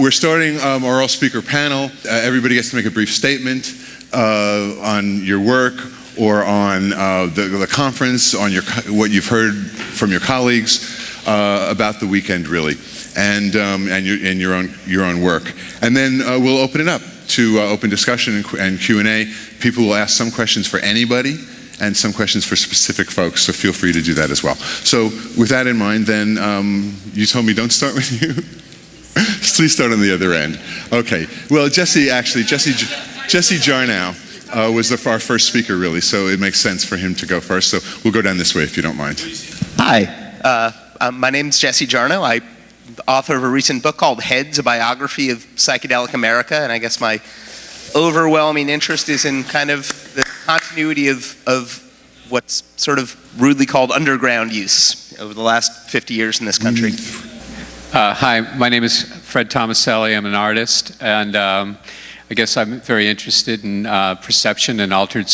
we're starting our oral speaker panel. Everybody gets to make a brief statement on your work or on the conference, on what you've heard from your colleagues about the weekend, really, and your own work. And then we'll open it up to open discussion and Q&A. People will ask some questions for anybody and some questions for specific folks, so feel free to do that as well. So with that in mind, then, you told me don't start with you? Please start on the other end. Okay, well, Jesse Jarnow was our first speaker, really, so it makes sense for him to go first, so we'll go down this way if you don't mind. Hi, my name's Jesse Jarnow. I'm the author of a recent book called Heads, a biography of psychedelic America, and I guess my overwhelming interest is in kind of the continuity of what's sort of rudely called underground use over the last 50 years in this country. Hi, my name is Fred Tomaselli. I'm an artist, and I guess I'm very interested in perception and altered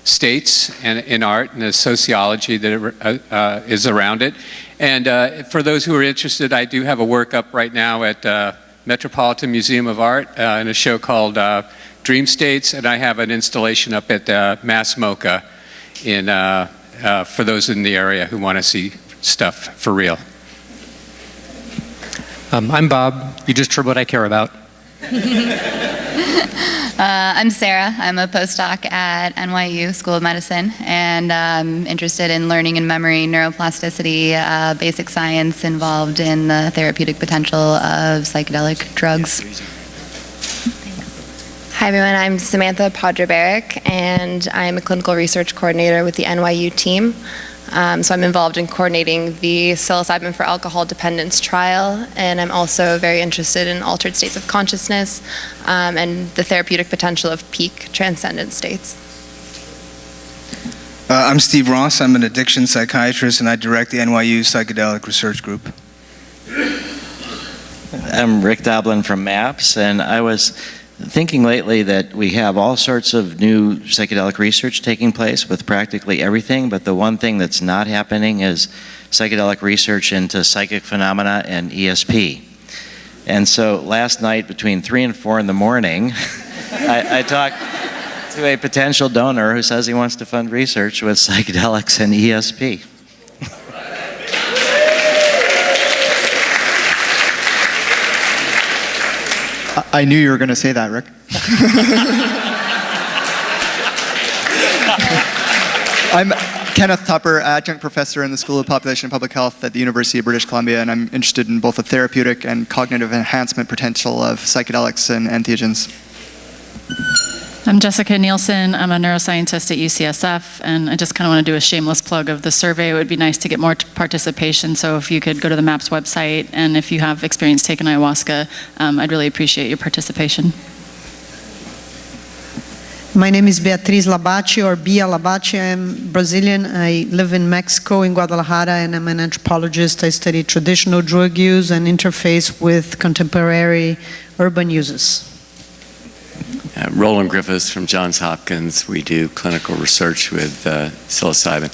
states and in art and the sociology that is around it. And for those who are interested, I do have a work up right now at Metropolitan Museum of Art in a show called Dream States, and I have an installation up at Mass MoCA for those in the area who want to see stuff for real. I'm Bob. You just heard what I care about. I'm Sarah. I'm a postdoc at NYU School of Medicine, and I'm interested in learning and memory, neuroplasticity, basic science involved in the therapeutic potential of psychedelic drugs. Hi everyone, I'm Samantha Padra-Barrick, and I'm a clinical research coordinator with the NYU team. So I'm involved in coordinating the psilocybin for alcohol dependence trial, and I'm also very interested in altered states of consciousness and the therapeutic potential of peak transcendent states. I'm Steve Ross. I'm an addiction psychiatrist, and I direct the NYU Psychedelic Research Group. I'm Rick Doblin from MAPS, and I was thinking lately that we have all sorts of new psychedelic research taking place with practically everything, but the one thing that's not happening is psychedelic research into psychic phenomena and ESP. And so last night between 3 and 4 in the morning, I talked to a potential donor who says he wants to fund research with psychedelics and ESP. I knew you were going to say that, Rick. I'm Kenneth Tupper, adjunct professor in the School of Population and Public Health at the University of British Columbia, and I'm interested in both the therapeutic and cognitive enhancement potential of psychedelics and entheogens. I'm Jessica Nielsen. I'm a neuroscientist at UCSF, and I just kind of want to do a shameless plug of the survey. It would be nice to get more participation, so if you could go to the MAPS website, and if you have experience taking ayahuasca, I'd really appreciate your participation. My name is Beatriz Labate, or Bia Labate. I'm Brazilian. I live in Mexico, in Guadalajara, and I'm an anthropologist. I study traditional drug use and interface with contemporary urban uses. Roland Griffiths from Johns Hopkins. We do clinical research with psilocybin.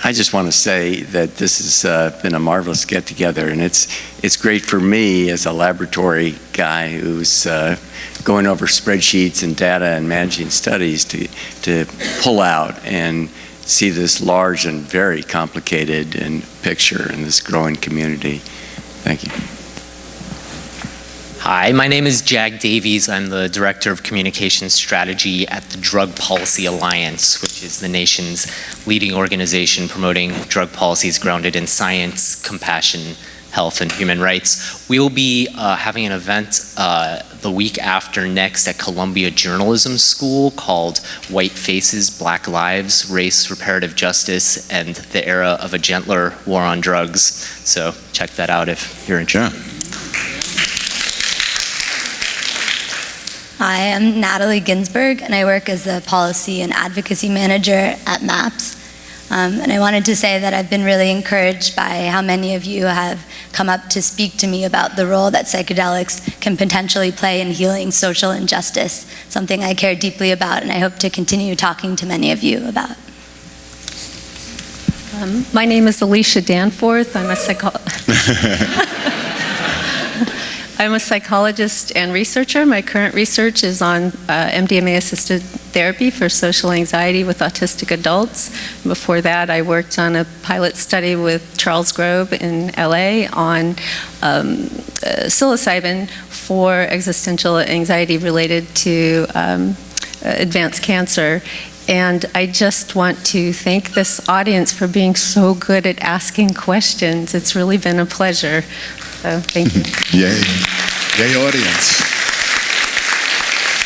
I just want to say that this has been a marvelous get-together, and it's great for me as a laboratory guy who's going over spreadsheets and data and managing studies to pull out and see this large and very complicated picture in this growing community. Thank you. Hi, my name is Jag Davies. I'm the Director of Communications Strategy at the Drug Policy Alliance, which is the nation's leading organization promoting drug policies grounded in science, compassion, health, and human rights. We'll be having an event the week after next at Columbia Journalism School called White Faces, Black Lives, Race, Reparative Justice, and the Era of a Gentler War on Drugs. So check that out if you're interested. Yeah. Hi, I'm Natalie Ginsberg, and I work as the Policy and Advocacy Manager at MAPS. And I wanted to say that I've been really encouraged by how many of you have come up to speak to me about the role that psychedelics can potentially play in healing social injustice, something I care deeply about and I hope to continue talking to many of you about. My name is Alicia Danforth. I'm a I'm a psychologist and researcher. My current research is on MDMA-assisted therapy for social anxiety with autistic adults. Before that, I worked on a pilot study with Charles Grove in LA on psilocybin for existential anxiety related to advanced cancer. And I just want to thank this audience for being so good at asking questions. It's really been a pleasure. So thank you. Yay. Yay, audience.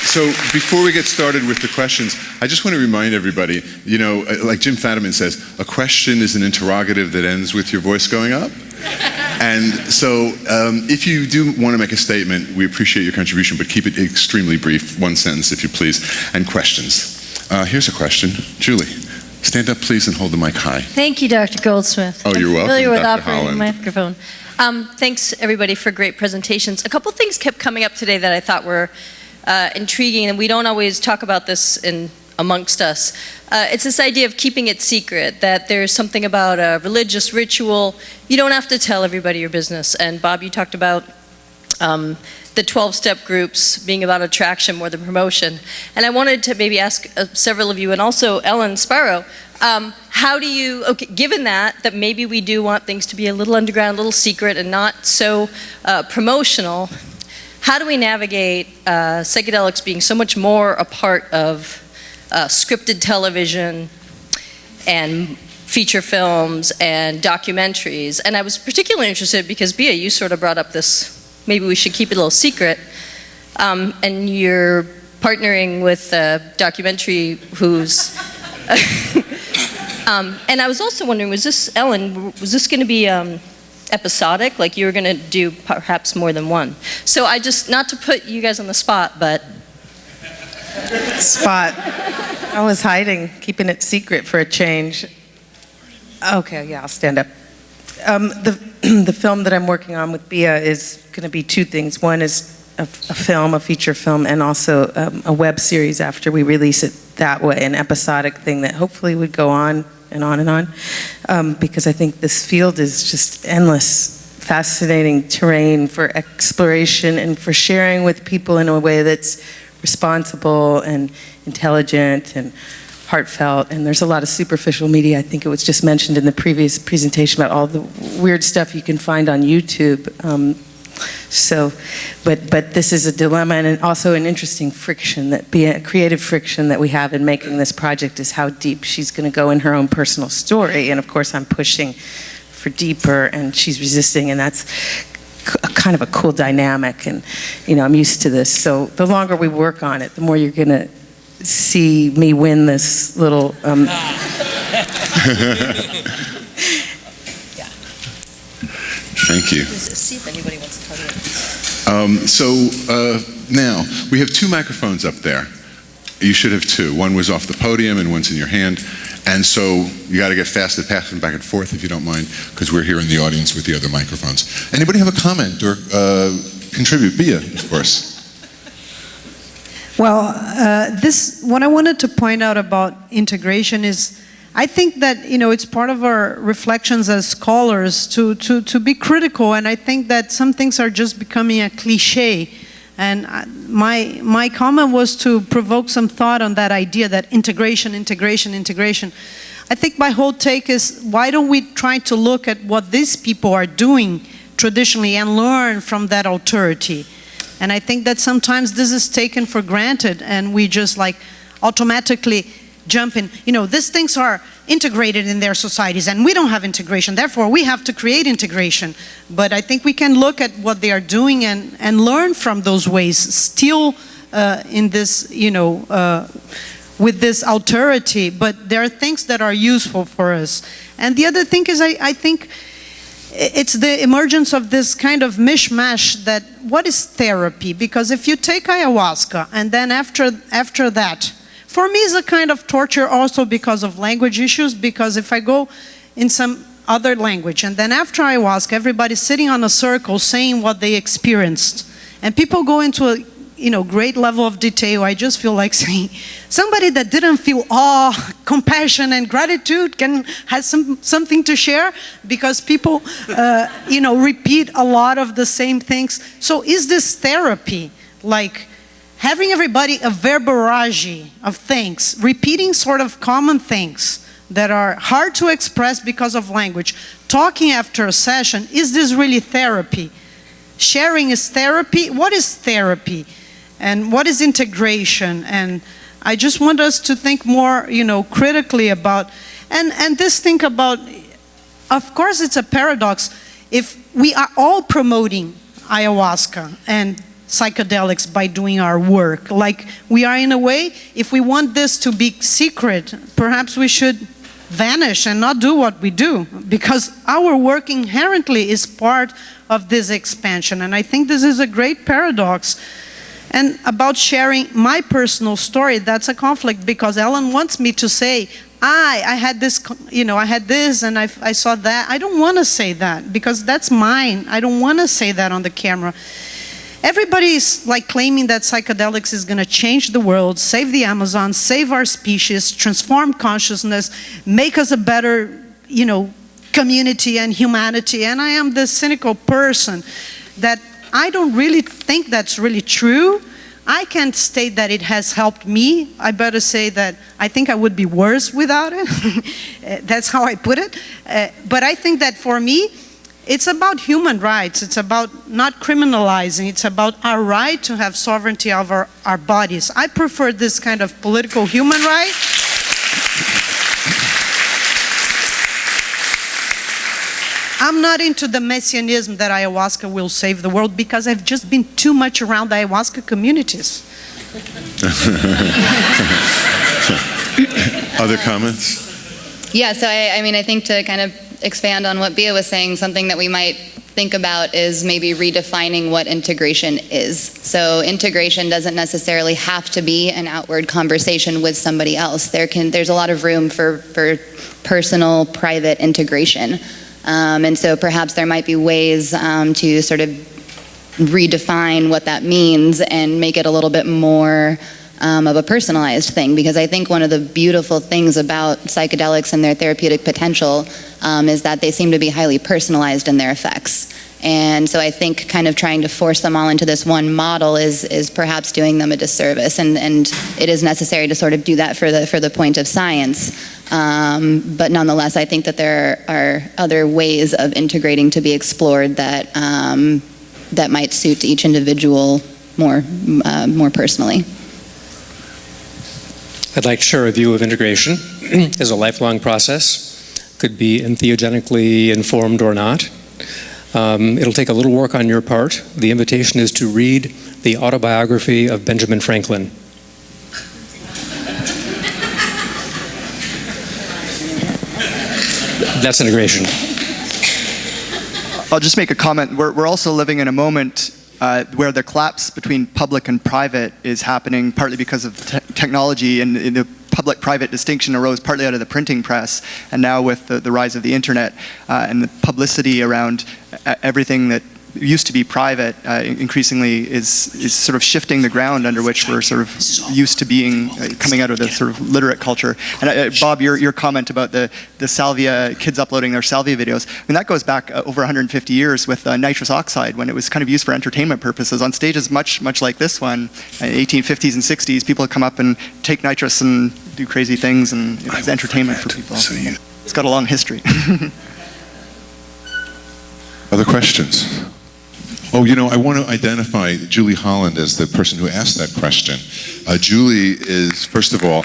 So before we get started with the questions, I just want to remind everybody, you know, like Jim Fadiman says, a question is an interrogative that ends with your voice going up. And so if you do want to make a statement, we appreciate your contribution, but keep it extremely brief, one sentence if you please, and questions. Here's a question. Julie, stand up please and hold the mic high. Thank you, Dr. Goldsmith. Oh, you're welcome, Familiar with Dr. operating Holland. the microphone. Thanks everybody for great presentations. A couple things kept coming up today that I thought were intriguing, and we don't always talk about this amongst us. It's this idea of keeping it secret, that there's something about a religious ritual. You don't have to tell everybody your business. And Bob, you talked about the 12-step groups being about attraction more than promotion. And I wanted to maybe ask several of you, and also Ellen Sparrow, how do you, okay, given that maybe we do want things to be a little underground, a little secret, and not so promotional, how do we navigate psychedelics being so much more a part of scripted television and feature films and documentaries? And I was particularly interested because, Bia, you sort of brought up this, maybe we should keep it a little secret, and you're partnering with a documentary who's, and I was also wondering, was this, Ellen, was this going to be episodic, like you were going to do perhaps more than one? So I just, not to put you guys on the spot, but. Spot. I was hiding, keeping it secret for a change. Okay, yeah, I'll stand up. The film that I'm working on with Bia is going to be two things. One is a film, a feature film, and also a web series after we release it that way, an episodic thing that hopefully would go on and on and on, because I think this field is just endless, fascinating terrain for exploration and for sharing with people in a way that's responsible and intelligent and heartfelt. And there's a lot of superficial media. I think it was just mentioned in the previous presentation about all the weird stuff you can find on YouTube. But this is a dilemma and also an interesting friction, that a creative friction that we have in making this project is how deep she's going to go in her own personal story. And of course I'm pushing for deeper and she's resisting, and that's kind of a cool dynamic. And you know, I'm used to this. So the longer we work on it, the more you're going to see me win this little Thank you. See if anybody wants to talk about Now, we have two microphones up there. You should have two. One was off the podium and one's in your hand. And so you got to get fast at passing back and forth if you don't mind, because we're here in the audience with the other microphones. Anybody have a comment or contribute? Bia, of course. Well, what I wanted to point out about integration is, I think that, you know, it's part of our reflections as scholars to be critical, and I think that some things are just becoming a cliche. And my comment was to provoke some thought on that idea, that integration. I think my whole take is, why don't we try to look at what these people are doing traditionally and learn from that authority? And I think that sometimes this is taken for granted and we just like automatically jump in. You know, these things are integrated in their societies and we don't have integration, therefore we have to create integration. But I think we can look at what they are doing and learn from those ways, still in this, you know, with this authority, but there are things that are useful for us. And the other thing is, I think it's the emergence of this kind of mishmash that, what is therapy? Because if you take ayahuasca and then after that, for me it's a kind of torture also because of language issues, because if I go in some other language and then after ayahuasca everybody's sitting on a circle saying what they experienced, and people go into a great level of detail. I just feel like saying, somebody that didn't feel awe, compassion, and gratitude has something to share, because people, repeat a lot of the same things. So is this therapy, like having everybody a verborrage of things, repeating sort of common things that are hard to express because of language, talking after a session? Is this really therapy? Sharing is therapy? What is therapy? And what is integration? And I just want us to think more, critically about, and this think about, of course it's a paradox, if we are all promoting ayahuasca and psychedelics by doing our work, like we are in a way, if we want this to be secret, perhaps we should vanish and not do what we do, because our work inherently is part of this expansion. And I think this is a great paradox. And about sharing my personal story, that's a conflict, because Ellen wants me to say, I had this, I had this and I saw that. I don't want to say that, because that's mine. I don't want to say that on the camera. Everybody's like claiming that psychedelics is going to change the world, save the Amazon, save our species, transform consciousness, make us a better, community and humanity. And I am this cynical person that I don't really think that's really true. I can't state that it has helped me. I better say that I think I would be worse without it. That's how I put it. But I think that for me, it's about human rights. It's about not criminalizing. It's about our right to have sovereignty over our bodies. I prefer this kind of political human right. I'm not into the messianism that ayahuasca will save the world, because I've just been too much around the ayahuasca communities. Other comments? Yeah, so I think to kind of expand on what Bia was saying, something that we might think about is maybe redefining what integration is. So integration doesn't necessarily have to be an outward conversation with somebody else. There's a lot of room for personal, private integration. And so perhaps there might be ways to sort of redefine what that means and make it a little bit more of a personalized thing, because I think one of the beautiful things about psychedelics and their therapeutic potential is that they seem to be highly personalized in their effects. And so I think kind of trying to force them all into this one model is perhaps doing them a disservice, and it is necessary to sort of do that for the point of science. But nonetheless, I think that there are other ways of integrating to be explored that that might suit each individual more personally. I'd like to share a view of integration as a lifelong process. Could be entheogenically informed or not. It'll take a little work on your part. The invitation is to read the autobiography of Benjamin Franklin. That's integration. I'll just make a comment. We're also living in a moment where the collapse between public and private is happening partly because of technology, and the public-private distinction arose partly out of the printing press, and now with the rise of the internet and the publicity around everything that used to be private increasingly is sort of shifting the ground under which we're sort of used to being, coming out of the sort of literate culture. And Bob, your comment about the salvia, kids uploading their salvia videos, I mean, that goes back over 150 years with nitrous oxide, when it was kind of used for entertainment purposes on stages much like this one. In the 1850s and 60s, people would come up and take nitrous and do crazy things, and it was entertainment for people. It's got a long history. Other questions? Oh, I want to identify Julie Holland as the person who asked that question. Julie is, first of all,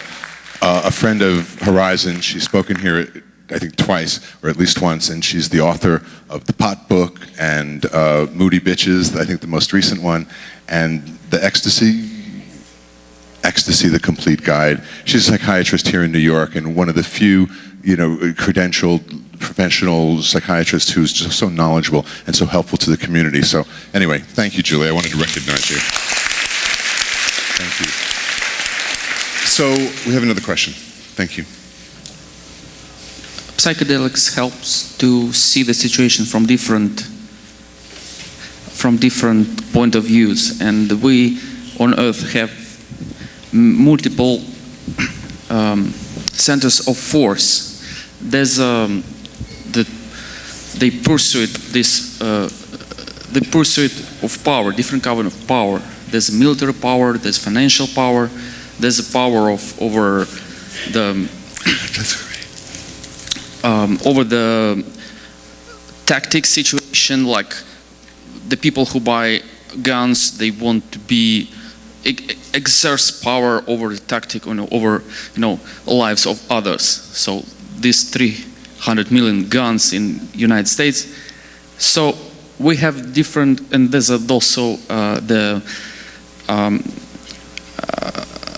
a friend of Horizon. She's spoken here, I think, twice, or at least once, and she's the author of The Pot Book and Moody Bitches, I think the most recent one, and the Ecstasy, the Complete Guide. She's a psychiatrist here in New York, and one of the few, credentialed professional psychiatrist who's just so knowledgeable and so helpful to the community. So anyway, thank you, Julie. I wanted to recognize you. Thank you. So we have another question. Thank you. Psychedelics helps to see the situation from different point of views, and we on Earth have multiple centers of force. There's the pursuit of power, different kind of power. There's military power, there's financial power, there's a power over the tactic situation, like the people who buy guns, they want to be exerts power over the tactic, over lives of others. So these 300 million guns in United States. So we have different, and there's also the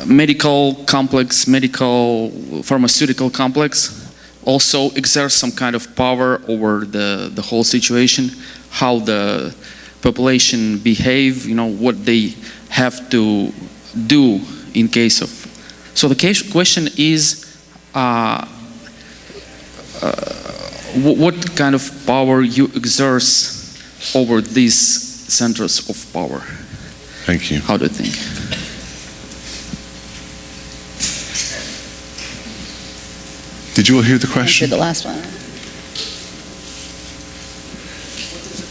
medical complex, medical pharmaceutical complex also exerts some kind of power over the whole situation, how the population behave, what they have to do in case of. So the question is, what kind of power you exert over these centers of power? Thank you. How do you think? Did you all hear the question? The last one.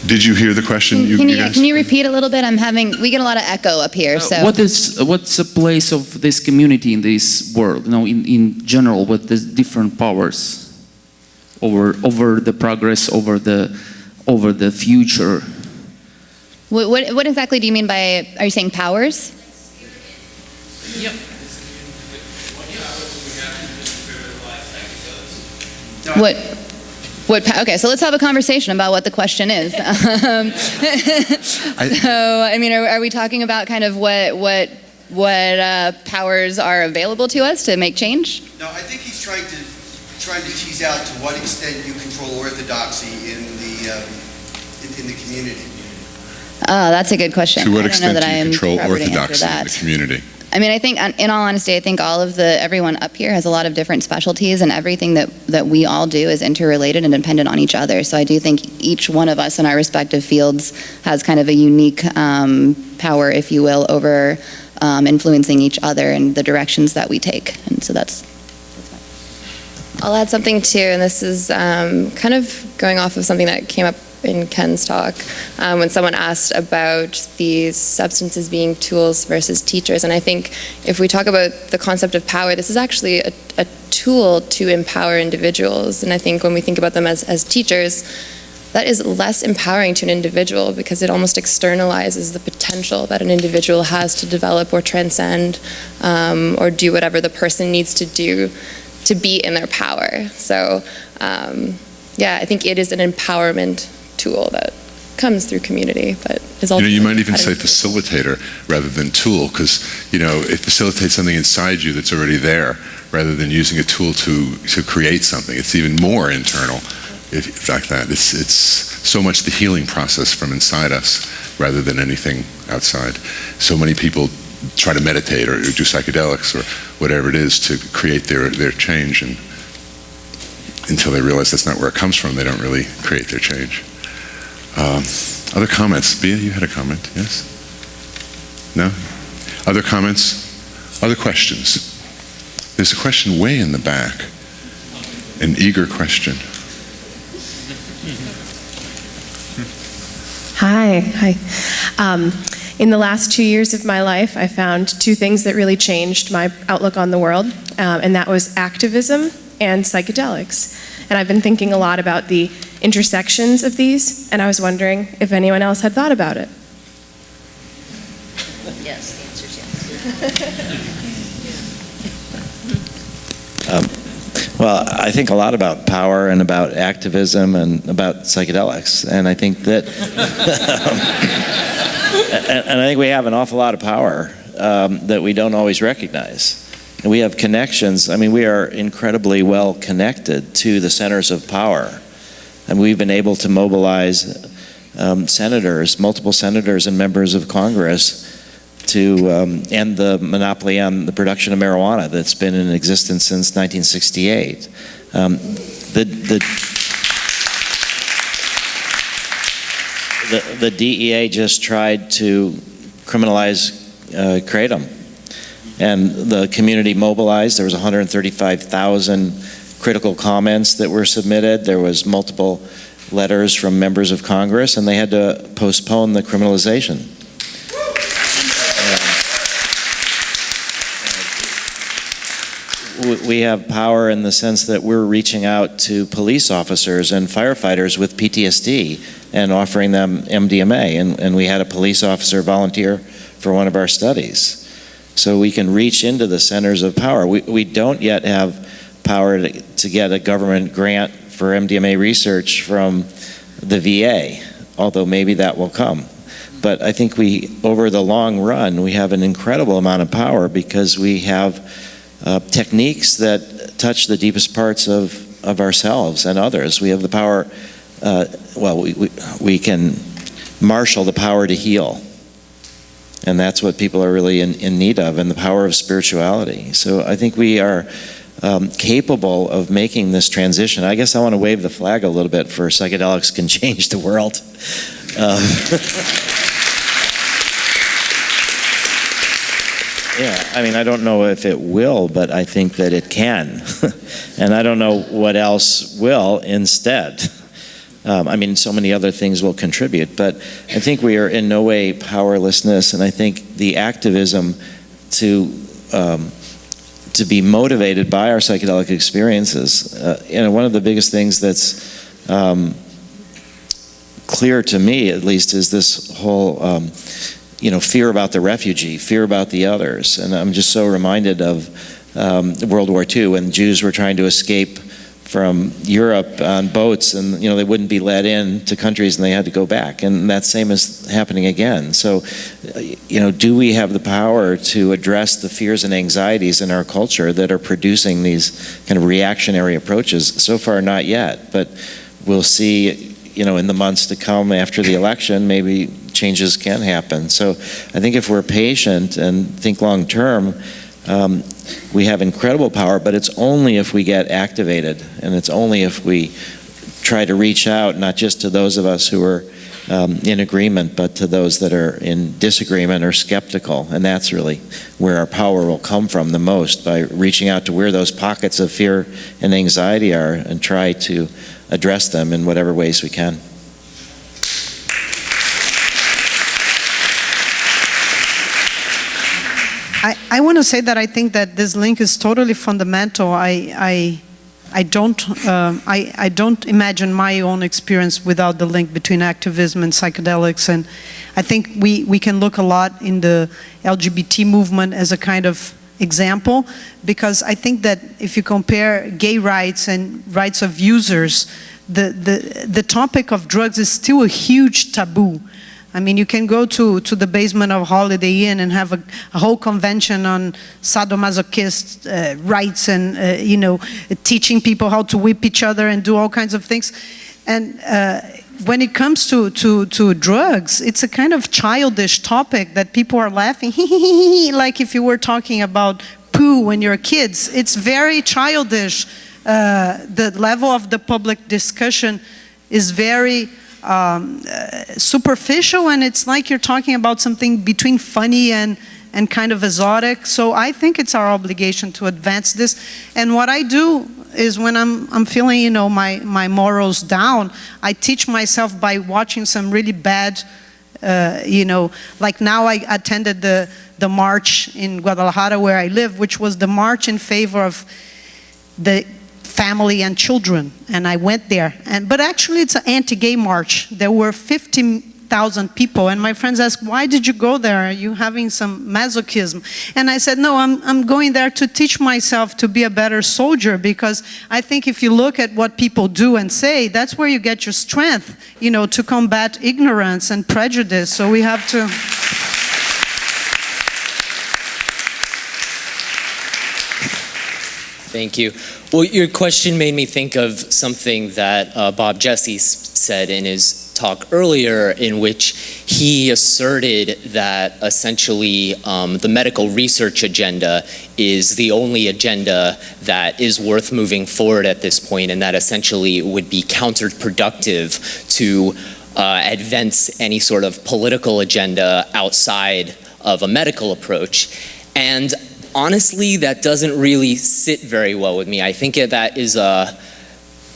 Did you hear the question? Can you repeat a little bit? We get a lot of echo up here. So What's the place of this community in this world? In general, with the different powers over the progress, over the future. What exactly do you mean by? Are you saying powers? Yep. Okay, so let's have a conversation about what the question is. Are we talking about kind of what powers are available to us to make change? No, I think he's trying to tease out to what extent you control orthodoxy in the community. Oh, that's a good question. To what extent do you control orthodoxy orthodoxy in the community? I think, in all honesty, I think everyone up here has a lot of different specialties, and everything that we all do is interrelated and dependent on each other. So I do think each one of us in our respective fields has kind of a unique power, if you will, over influencing each other in the directions that we take. And so that's I'll add something too, and this is kind of going off of something that came up in Ken's talk when someone asked about these substances being tools versus teachers. And I think if we talk about the concept of power, this is actually a tool to empower individuals. And I think when we think about them as teachers, that is less empowering to an individual because it almost externalizes the potential that an individual has to develop or transcend or do whatever the person needs to do to be in their power. So I think it is an empowerment tool that comes through community, but is also you might even say facilitator rather than tool, because it facilitates something inside you that's already there, rather than using a tool to create something. It's even more internal, if like that. It's so much the healing process from inside us rather than anything outside. So many people try to meditate or do psychedelics or whatever it is to create their change, and until they realize that's not where it comes from, they don't really create their change. Other comments? Bia, you had a comment, yes? No? Other comments? Other questions? There's a question way in the back. An eager question. Hi. In the last 2 years of my life, I found two things that really changed my outlook on the world, and that was activism and psychedelics. And I've been thinking a lot about the intersections of these, and I was wondering if anyone else had thought about it. Yes, the answer is yes. Well, I think a lot about power and about activism and about psychedelics, and I think that and I think we have an awful lot of power that we don't always recognize. And we have connections. We are incredibly well connected to the centers of power. And we've been able to mobilize senators, multiple senators and members of Congress to end the monopoly on the production of marijuana that's been in existence since 1968. The DEA just tried to criminalize kratom. And the community mobilized. There was 135,000 critical comments that were submitted. There was multiple letters from members of Congress, and they had to postpone the criminalization. We have power in the sense that we're reaching out to police officers and firefighters with PTSD and offering them MDMA. And we had a police officer volunteer for one of our studies. So we can reach into the centers of power. We don't yet have power to get a government grant for MDMA research from the VA, although maybe that will come. But I think over the long run, we have an incredible amount of power because we have techniques that touch the deepest parts of ourselves and others. We have the power, we can marshal the power to heal. And that's what people are really in need of, and the power of spirituality. So I think we are capable of making this transition. I guess I want to wave the flag a little bit for psychedelics can change the world. Yeah, I mean, I don't know if it will, but I think that it can. And I don't know what else will instead. I mean, so many other things will contribute, but I think we are in no way powerlessness, and I think the activism to be motivated by our psychedelic experiences, one of the biggest things that's clear to me, at least, is this whole fear about the refugee, fear about the others. And I'm just so reminded of World War II when Jews were trying to escape from Europe on boats, and they wouldn't be let in to countries and they had to go back. And that same is happening again. So, do we have the power to address the fears and anxieties in our culture that are producing these kind of reactionary approaches? So far, not yet, but we'll see, in the months to come after the election, maybe changes can happen. So I think if we're patient and think long term, we have incredible power, but it's only if we get activated, and it's only if we try to reach out, not just to those of us who are in agreement, but to those that are in disagreement or skeptical. And that's really where our power will come from the most, by reaching out to where those pockets of fear and anxiety are and try to address them in whatever ways we can. I want to say that I think that this link is totally fundamental. I don't imagine my own experience without the link between activism and psychedelics, and I think we can look a lot in the LGBT movement as a kind of example, because I think that if you compare gay rights and rights of users, the topic of drugs is still a huge taboo. I mean, you can go to the basement of Holiday Inn and have a whole convention on sadomasochist rights and, teaching people how to whip each other and do all kinds of things. And when it comes to drugs, it's a kind of childish topic that people are laughing, like if you were talking about poo when you're kids. It's very childish. The level of the public discussion is very superficial, and it's like you're talking about something between funny and kind of exotic. So I think it's our obligation to advance this. And what I do is when I'm feeling, my morals down, I teach myself by watching some really bad, like now I attended the march in Guadalajara where I live, which was the march in favor of the family and children, and I went there. But actually it's an anti-gay march. There were 15,000 people, and my friends asked, why did you go there? Are you having some masochism? And I said, no, I'm going there to teach myself to be a better soldier, because I think if you look at what people do and say, that's where you get your strength, to combat ignorance and prejudice. So we have to... Thank you. Well, your question made me think of something that Bob Jesse said in his talk earlier, in which he asserted that essentially the medical research agenda is the only agenda that is worth moving forward at this point, and that essentially would be counterproductive to advance any sort of political agenda outside of a medical approach. And honestly, that doesn't really sit very well with me. I think that is a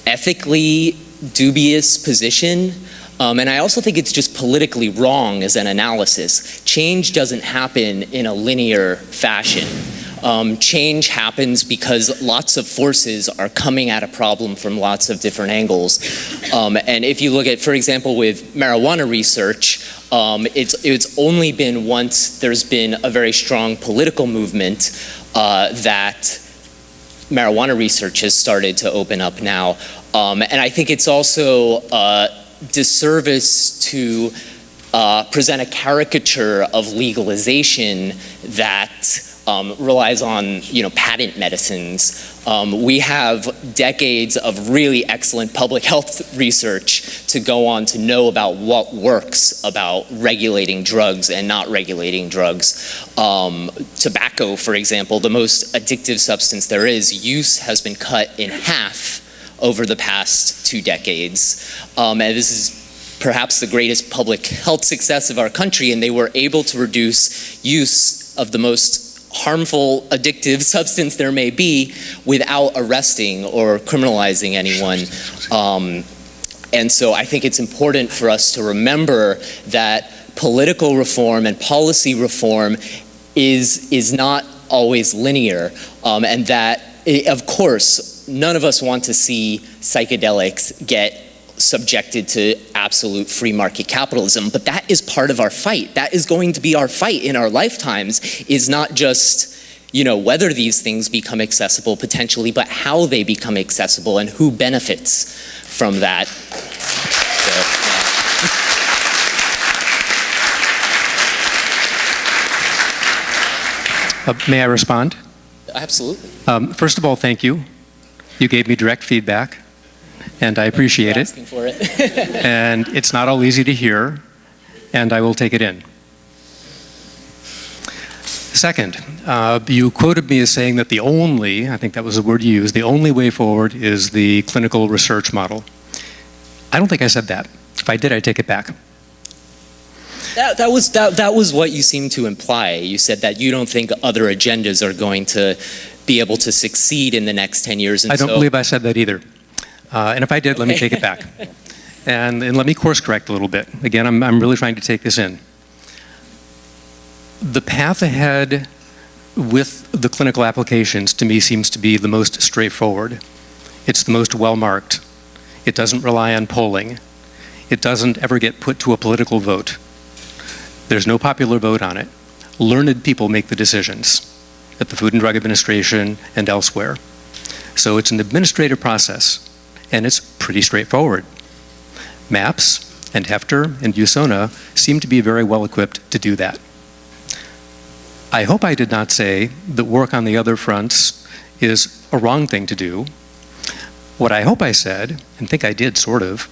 ethically dubious position. And I also think it's just politically wrong as an analysis. Change doesn't happen in a linear fashion. Change happens because lots of forces are coming at a problem from lots of different angles. And if you look at, for example, with marijuana research, it's only been once there's been a very strong political movement that marijuana research has started to open up now. And I think it's also disservice to present a caricature of legalization that relies on, patent medicines. We have decades of really excellent public health research to go on to know about what works about regulating drugs and not regulating drugs. Tobacco, for example, the most addictive substance there is, use has been cut in half over the past 2 decades. And this is perhaps the greatest public health success of our country, and they were able to reduce use of the most harmful, addictive substance there may be without arresting or criminalizing anyone. And so I think it's important for us to remember that political reform and policy reform is not always linear, and that, of course, none of us want to see psychedelics get subjected to absolute free market capitalism, but that is part of our fight. That is going to be our fight in our lifetimes, is not just, whether these things become accessible potentially, but how they become accessible and who benefits from that. May I respond? Absolutely. First of all, thank you. You gave me direct feedback, and I appreciate it. Asking for it. And it's not all easy to hear, and I will take it in. Second, you quoted me as saying that the only, I think that was the word you used, the only way forward is the clinical research model. I don't think I said that. If I did, I'd take it back. That was what you seemed to imply. You said that you don't think other agendas are going to be able to succeed in the next 10 years. And I don't believe I said that either. And if I did, let me take it back. And let me course correct a little bit. Again, I'm really trying to take this in. The path ahead with the clinical applications, to me, seems to be the most straightforward. It's the most well-marked. It doesn't rely on polling. It doesn't ever get put to a political vote. There's no popular vote on it. Learned people make the decisions at the Food and Drug Administration and elsewhere. So it's an administrative process, and it's pretty straightforward. MAPS and Hefter and USONA seem to be very well equipped to do that. I hope I did not say that work on the other fronts is a wrong thing to do. What I hope I said, and think I did sort of,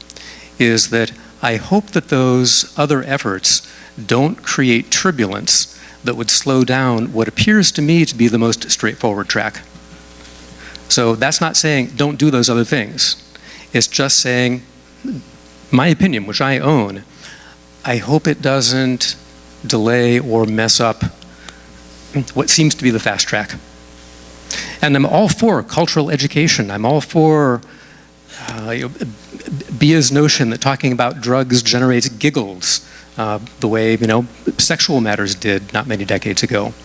is that I hope that those other efforts don't create turbulence that would slow down what appears to me to be the most straightforward track. So that's not saying don't do those other things. It's just saying, my opinion, which I own, I hope it doesn't delay or mess up what seems to be the fast track. And I'm all for cultural education. I'm all for Bia's notion that talking about drugs generates giggles, the way sexual matters did not many decades ago.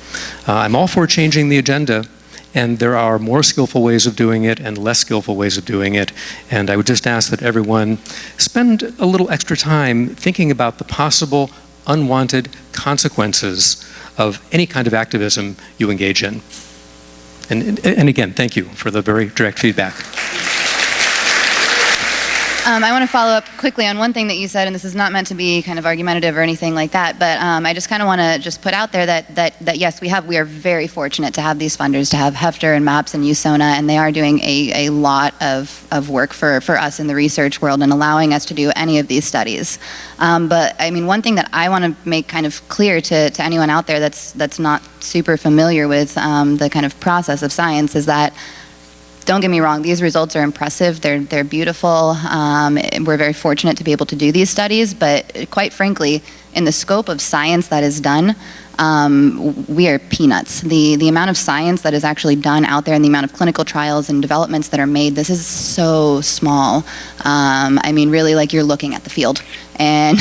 I'm all for changing the agenda, and there are more skillful ways of doing it and less skillful ways of doing it. And I would just ask that everyone spend a little extra time thinking about the possible unwanted consequences of any kind of activism you engage in. And again, thank you for the very direct feedback. I want to follow up quickly on one thing that you said, and this is not meant to be kind of argumentative or anything like that, but I just kind of want to just put out there that yes, we are very fortunate to have these funders, to have Hefter and MAPS and USONA, and they are doing a lot of work for us in the research world and allowing us to do any of these studies. But I mean, one thing that I want to make kind of clear to anyone out there that's not super familiar with the kind of process of science is that don't get me wrong, these results are impressive. They're beautiful. We're very fortunate to be able to do these studies, but quite frankly, in the scope of science that is done, we are peanuts. The amount of science that is actually done out there and the amount of clinical trials and developments that are made, this is so small. I mean, really, like, you're looking at the field. And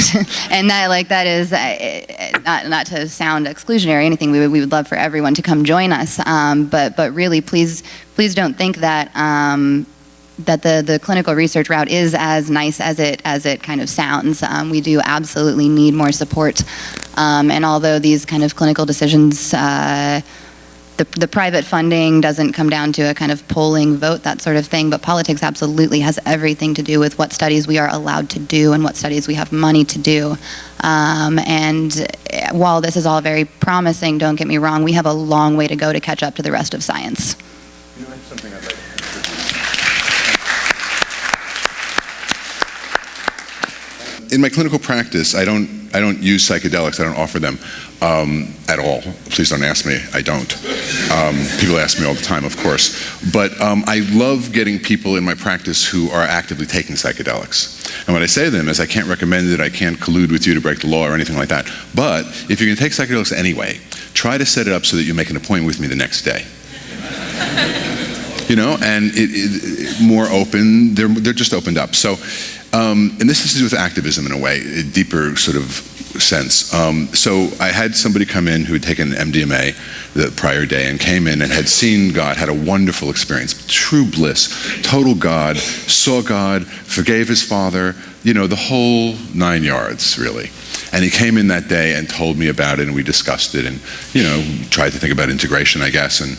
and that is not to sound exclusionary or anything. We would love for everyone to come join us. But really, please don't think that that the clinical research route is as nice as it kind of sounds. We do absolutely need more support. And although these kind of clinical decisions, the private funding doesn't come down to a kind of polling vote, that sort of thing, but politics absolutely has everything to do with what studies we are allowed to do and what studies we have money to do. And while this is all very promising, don't get me wrong, we have a long way to go to catch up to the rest of science. You know, something I'd like to in my clinical practice, I don't use psychedelics. I don't offer them at all. Please don't ask me. I don't. People ask me all the time, of course. But I love getting people in my practice who are actively taking psychedelics. And what I say to them is, I can't recommend it. I can't collude with you to break the law or anything like that. But if you're going to take psychedelics anyway, try to set it up so that you make an appointment with me the next day. You know, and it more open. They're just opened up. So. And this has to do with activism in a way, a deeper sort of sense. So I had somebody come in who had taken MDMA the prior day and came in and had seen God, had a wonderful experience, true bliss, total God, saw God, forgave his father, you know, the whole 9 yards, really. And he came in that day and told me about it, and we discussed it, and, you know, tried to think about integration, I guess, and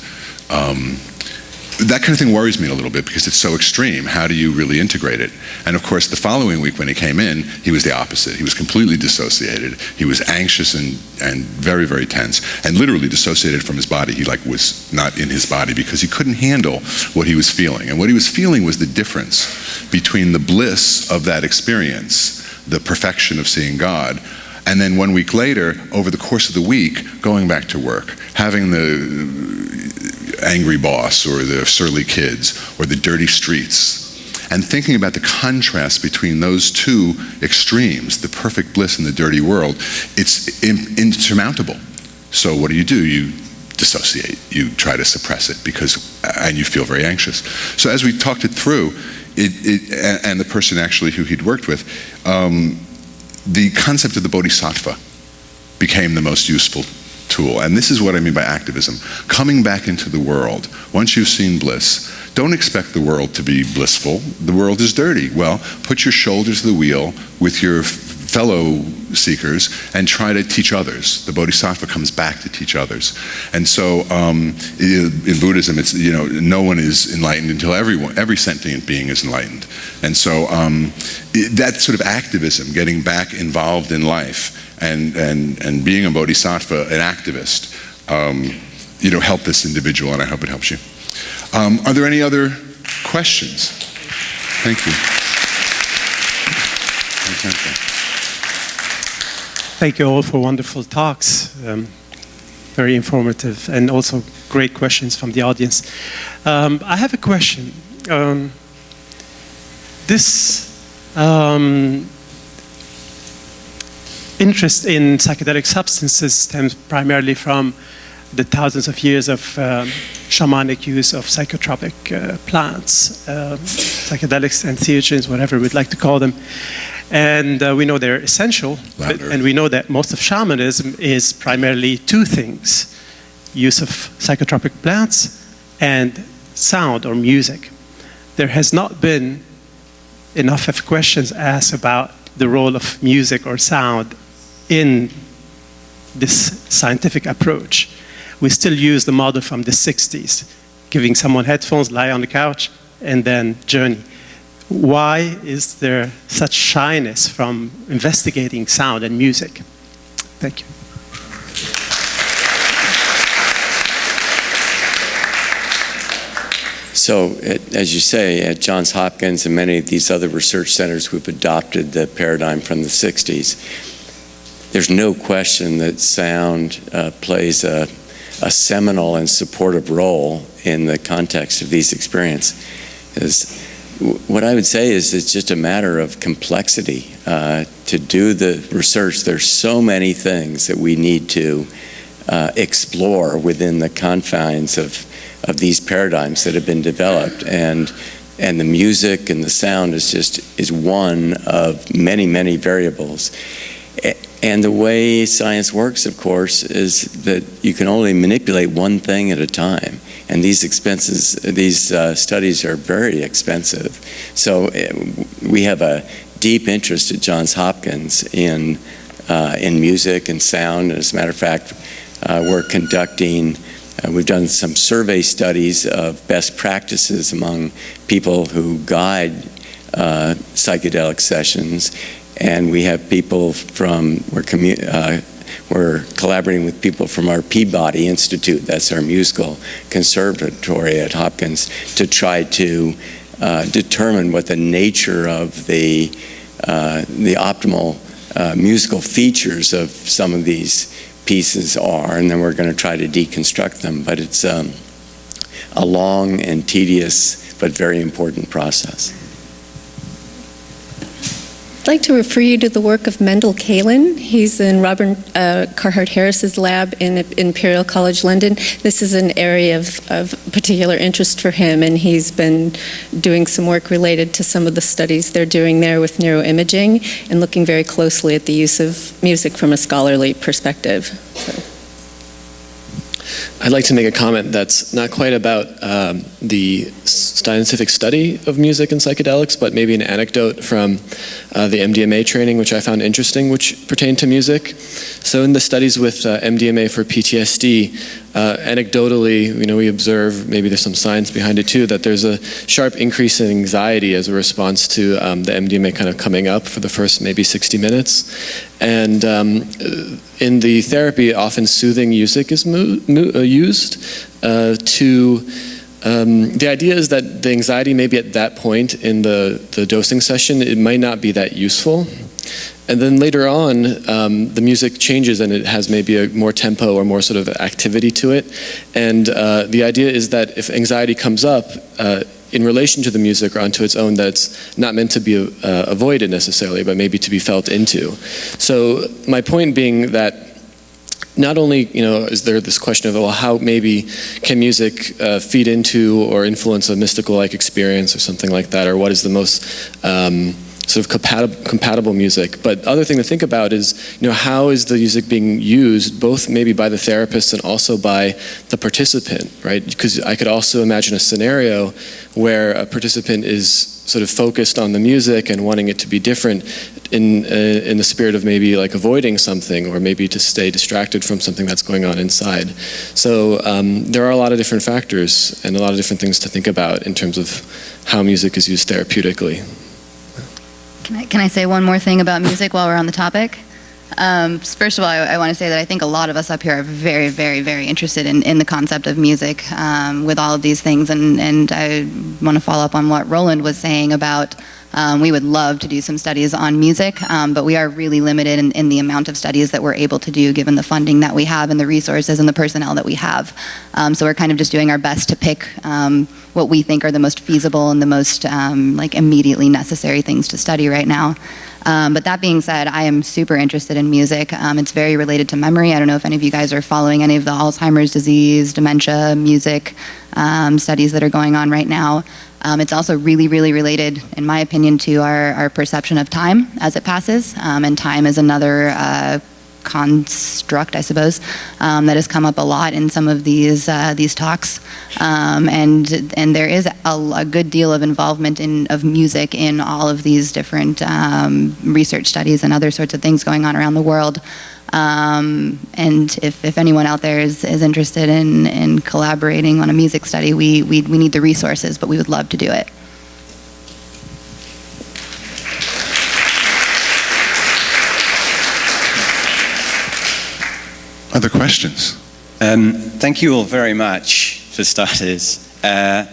that kind of thing worries me a little bit because it's so extreme. How do you really integrate it? And of course, the following week when he came in, he was the opposite. He was completely dissociated. He was anxious and very, very tense, and literally dissociated from his body. He was not in his body because he couldn't handle what he was feeling. And what he was feeling was the difference between the bliss of that experience, the perfection of seeing God, and then 1 week later, over the course of the week, going back to work, having the angry boss or the surly kids or the dirty streets, and thinking about the contrast between those two extremes, the perfect bliss and the dirty world, it's insurmountable. So what do? You dissociate. You try to suppress it and you feel very anxious. So as we talked it through, and the person actually who he'd worked with, the concept of the bodhisattva became the most useful tool. And this is what I mean by activism. Coming back into the world. Once you've seen bliss, don't expect the world to be blissful. The world is dirty. Well, put your shoulders to the wheel with your fellow seekers and try to teach others. The bodhisattva comes back to teach others. And so in Buddhism, it's, you know, no one is enlightened until every sentient being is enlightened. And so that sort of activism, getting back involved in life, and being a bodhisattva, an activist, you know, help this individual, and I hope it helps you. Are there any other questions? Thank you. Thank you all for wonderful talks. Very informative, and also great questions from the audience. I have a question. Interest in psychedelic substances stems primarily from the thousands of years of shamanic use of psychotropic plants, psychedelics, entheogens, whatever we'd like to call them. And we know they're essential, and we know that most of shamanism is primarily two things: use of psychotropic plants and sound or music. There has not been enough of questions asked about the role of music or sound in this scientific approach. We still use the model from the 60s, giving someone headphones, lie on the couch, and then journey. Why is there such shyness from investigating sound and music? Thank you. So, as you say, at Johns Hopkins and many of these other research centers, we've adopted the paradigm from the 60s. There's no question that sound plays a a seminal and supportive role in the context of these experiences. What I would say is it's just a matter of complexity. To do the research, there's so many things that we need to explore within the confines of these paradigms that have been developed, and the music and the sound is one of many, many variables. And the way science works, of course, is that you can only manipulate one thing at a time. And these studies are very expensive. So we have a deep interest at Johns Hopkins in music and sound. As a matter of fact, we've done some survey studies of best practices among people who guide psychedelic sessions. And we have people we're collaborating with people from our Peabody Institute, that's our musical conservatory at Hopkins, to try to determine what the nature of the optimal musical features of some of these pieces are, and then we're going to try to deconstruct them. But it's a long and tedious but very important process. I'd like to refer you to the work of Mendel Kalin. He's in Robert Carhart Harris's lab in Imperial College London. This is an area of particular interest for him, and he's been doing some work related to some of the studies they're doing there with neuroimaging and looking very closely at the use of music from a scholarly perspective. So. I'd like to make a comment that's not quite about the scientific study of music and psychedelics, but maybe an anecdote from the MDMA training, which I found interesting, which pertained to music. So in the studies with MDMA for PTSD, anecdotally, we observe, maybe there's some science behind it too, that there's a sharp increase in anxiety as a response to the MDMA kind of coming up for the first maybe 60 minutes. And in the therapy, often soothing music is used the idea is that the anxiety maybe at that point in the dosing session, it might not be that useful. And then later on, the music changes and it has maybe a more tempo or more sort of activity to it. And the idea is that if anxiety comes up in relation to the music or onto its own, that's not meant to be avoided necessarily, but maybe to be felt into. So my point being that not only, is there this question of, well, how maybe can music feed into or influence a mystical-like experience or something like that, or what is the most sort of compatible music? But the other thing to think about is, how is the music being used, both maybe by the therapist and also by the participant, right? Because I could also imagine a scenario where a participant is sort of focused on the music and wanting it to be different in the spirit of maybe like avoiding something, or maybe to stay distracted from something that's going on inside. So there are a lot of different factors and a lot of different things to think about in terms of how music is used therapeutically. Can I say one more thing about music while we're on the topic? First of all, I want to say that I think a lot of us up here are very, very, very interested in the concept of music with all of these things, and I want to follow up on what Roland was saying about we would love to do some studies on music, but we are really limited in the amount of studies that we're able to do given the funding that we have and the resources and the personnel that we have. So we're kind of just doing our best to pick what we think are the most feasible and the most immediately necessary things to study right now. But that being said, I am super interested in music. It's very related to memory. I don't know if any of you guys are following any of the Alzheimer's disease, dementia, music studies that are going on right now. It's also really, really related, in my opinion, to our perception of time as it passes. And time is another construct, I suppose, that has come up a lot in some of these talks. And there is a good deal of involvement of music in all of these different research studies and other sorts of things going on around the world. And if anyone out there is interested in collaborating on a music study, we need the resources, but we would love to do it. Other questions? Thank you all very much, for starters. I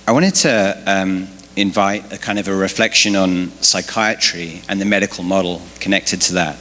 wanted to invite a kind of a reflection on psychiatry and the medical model connected to that.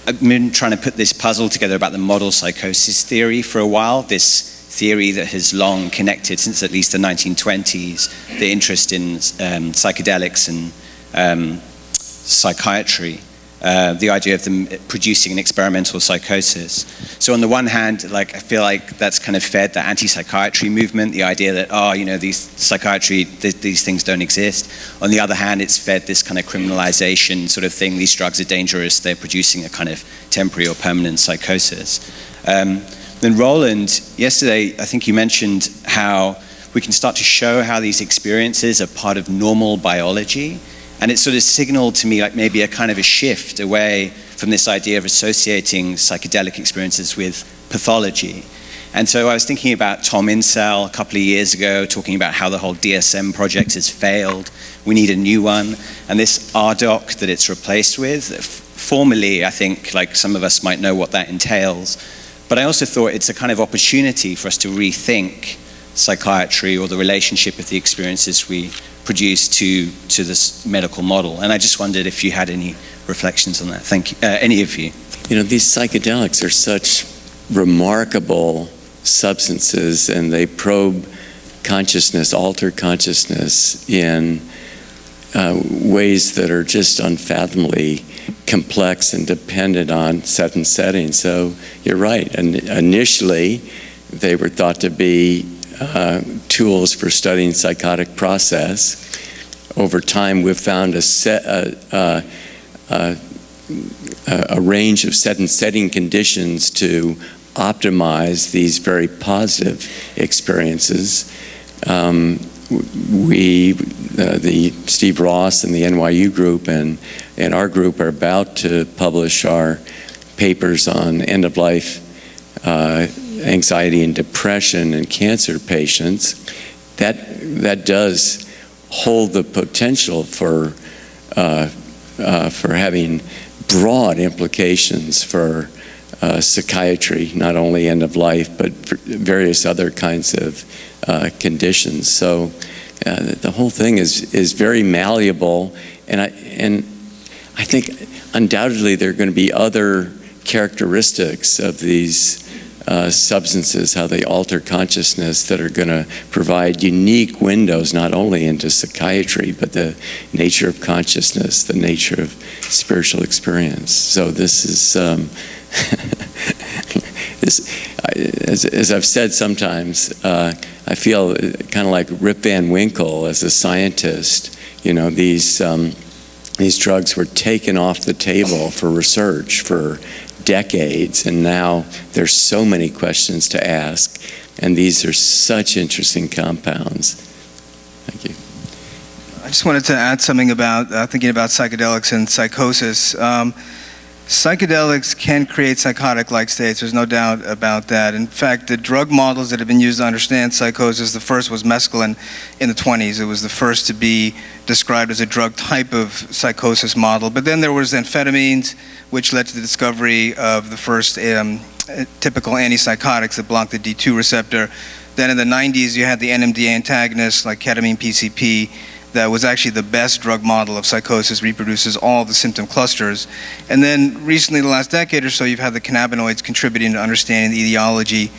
I've been trying to put this puzzle together about the model psychosis theory for a while, this theory that has long connected, since at least the 1920s, the interest in psychedelics and psychiatry. The idea of them producing an experimental psychosis. So on the one hand, like, I feel like that's kind of fed the anti-psychiatry movement, the idea that, oh, you know, these things don't exist. On the other hand, it's fed this kind of criminalization sort of thing. These drugs are dangerous. They're producing a kind of temporary or permanent psychosis. Then Roland, yesterday, I think you mentioned how we can start to show how these experiences are part of normal biology. And it sort of signaled to me like maybe a kind of a shift away from this idea of associating psychedelic experiences with pathology. And so I was thinking about Tom Insel a couple of years ago, talking about how the whole DSM project has failed. We need a new one. And this RDoC that it's replaced with, formally, I think, like some of us might know what that entails. But I also thought it's a kind of opportunity for us to rethink psychiatry or the relationship of the experiences we produce to this medical model. And I just wondered if you had any reflections on that. Thank you. Any of you? You know, these psychedelics are such remarkable substances, and they probe consciousness, alter consciousness in ways that are just unfathomably complex and dependent on set and setting. So you're right. And initially, they were thought to be tools for studying psychotic process. Over time, we've found a range of set and setting conditions to optimize these very positive experiences. The Steve Ross and the NYU group and our group are about to publish our papers on end-of-life anxiety and depression in cancer patients. That does hold the potential for having broad implications for psychiatry, not only end of life, but for various other kinds of conditions. So the whole thing is very malleable, and I think undoubtedly there are going to be other characteristics of these substances, how they alter consciousness, that are going to provide unique windows not only into psychiatry, but the nature of consciousness, the nature of spiritual experience. So this is, as I've said sometimes, I feel kind of like Rip Van Winkle as a scientist. You know, these drugs were taken off the table for research for decades, and now there's so many questions to ask, and these are such interesting compounds. Thank you. I just wanted to add something about thinking about psychedelics and psychosis. Psychedelics can create psychotic-like states, there's no doubt about that. In fact, the drug models that have been used to understand psychosis, the first was mescaline in the 20s. It was the first to be described as a drug type of psychosis model. But then there was amphetamines, which led to the discovery of the first typical antipsychotics that block the D2 receptor. Then in the 90s, you had the NMDA antagonists like ketamine, PCP, that was actually the best drug model of psychosis, reproduces all the symptom clusters. And then recently, the last decade or so, you've had the cannabinoids contributing to understanding the etiology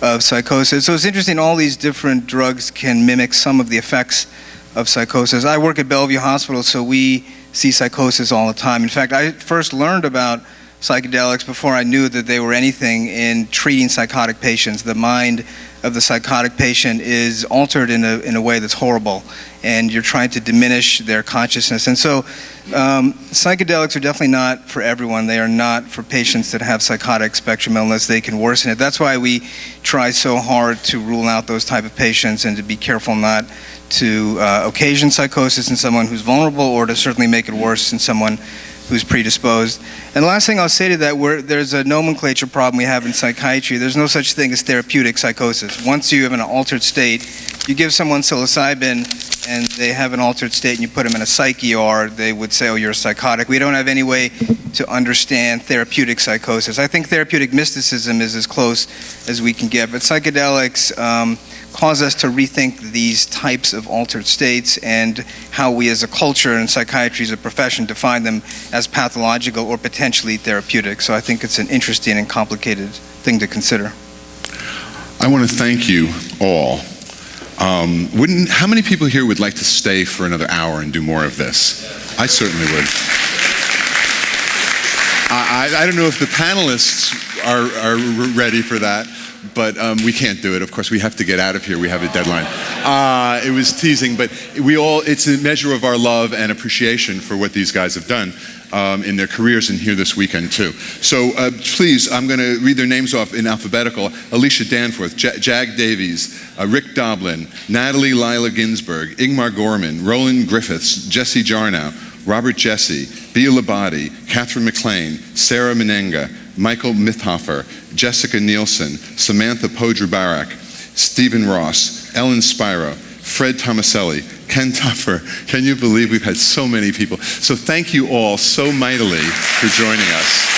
of psychosis. So it's interesting, all these different drugs can mimic some of the effects of psychosis. I work at Bellevue Hospital, so we see psychosis all the time. In fact, I first learned about psychedelics before I knew that they were anything in treating psychotic patients. The mind of the psychotic patient is altered in a way that's horrible, and you're trying to diminish their consciousness. And so psychedelics are definitely not for everyone. They are not for patients that have psychotic spectrum illness. They can worsen it. That's why we try so hard to rule out those type of patients and to be careful not to occasion psychosis in someone who's vulnerable, or to certainly make it worse in someone who's predisposed. And the last thing I'll say to that, there's a nomenclature problem we have in psychiatry. There's no such thing as therapeutic psychosis. Once you have an altered state, you give someone psilocybin and they have an altered state, and you put them in a psych ER, they would say, oh, you're psychotic. We don't have any way to understand therapeutic psychosis. I think therapeutic mysticism is as close as we can get, but psychedelics cause us to rethink these types of altered states and how we as a culture and psychiatry as a profession define them as pathological or potentially therapeutic. So I think it's an interesting and complicated thing to consider. I want to thank you all. How many people here would like to stay for another hour and do more of this? I certainly would. I don't know if the panelists are ready for that, but we can't do it. Of course, we have to get out of here. We have a deadline. It was teasing, but it's a measure of our love and appreciation for what these guys have done in their careers and here this weekend too. So please, I'm going to read their names off in alphabetical. Alicia Danforth, Jag Davies, Rick Doblin, Natalie Lila Ginsburg, Ingmar Gorman, Roland Griffiths, Jesse Jarnow, Robert Jesse, Bia Labate, Catherine McLean, Sarah Menenga, Michael Mithofer, Jessica Nielsen, Samantha Podrubarak, Stephen Ross, Ellen Spiro, Fred Tomaselli, Ken Tuffer. Can you believe we've had so many people? So thank you all so mightily for joining us.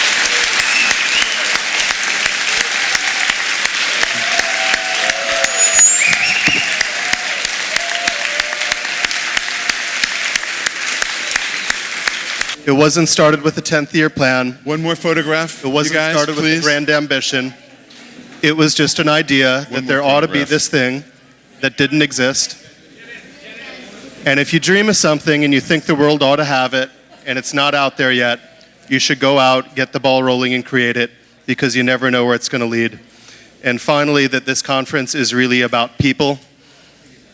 It wasn't started with a 10th year plan. One more photograph. It wasn't started with a grand ambition. It was just an idea that there ought to be this thing that didn't exist. And if you dream of something and you think the world ought to have it and it's not out there yet, you should go out, get the ball rolling and create it, because you never know where it's going to lead. And finally, that this conference is really about people.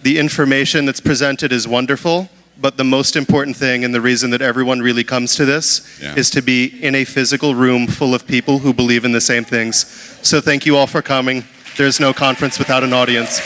The information that's presented is wonderful, but the most important thing, and the reason that everyone really comes to this, is to be in a physical room full of people who believe in the same things. So thank you all for coming. There's no conference without an audience.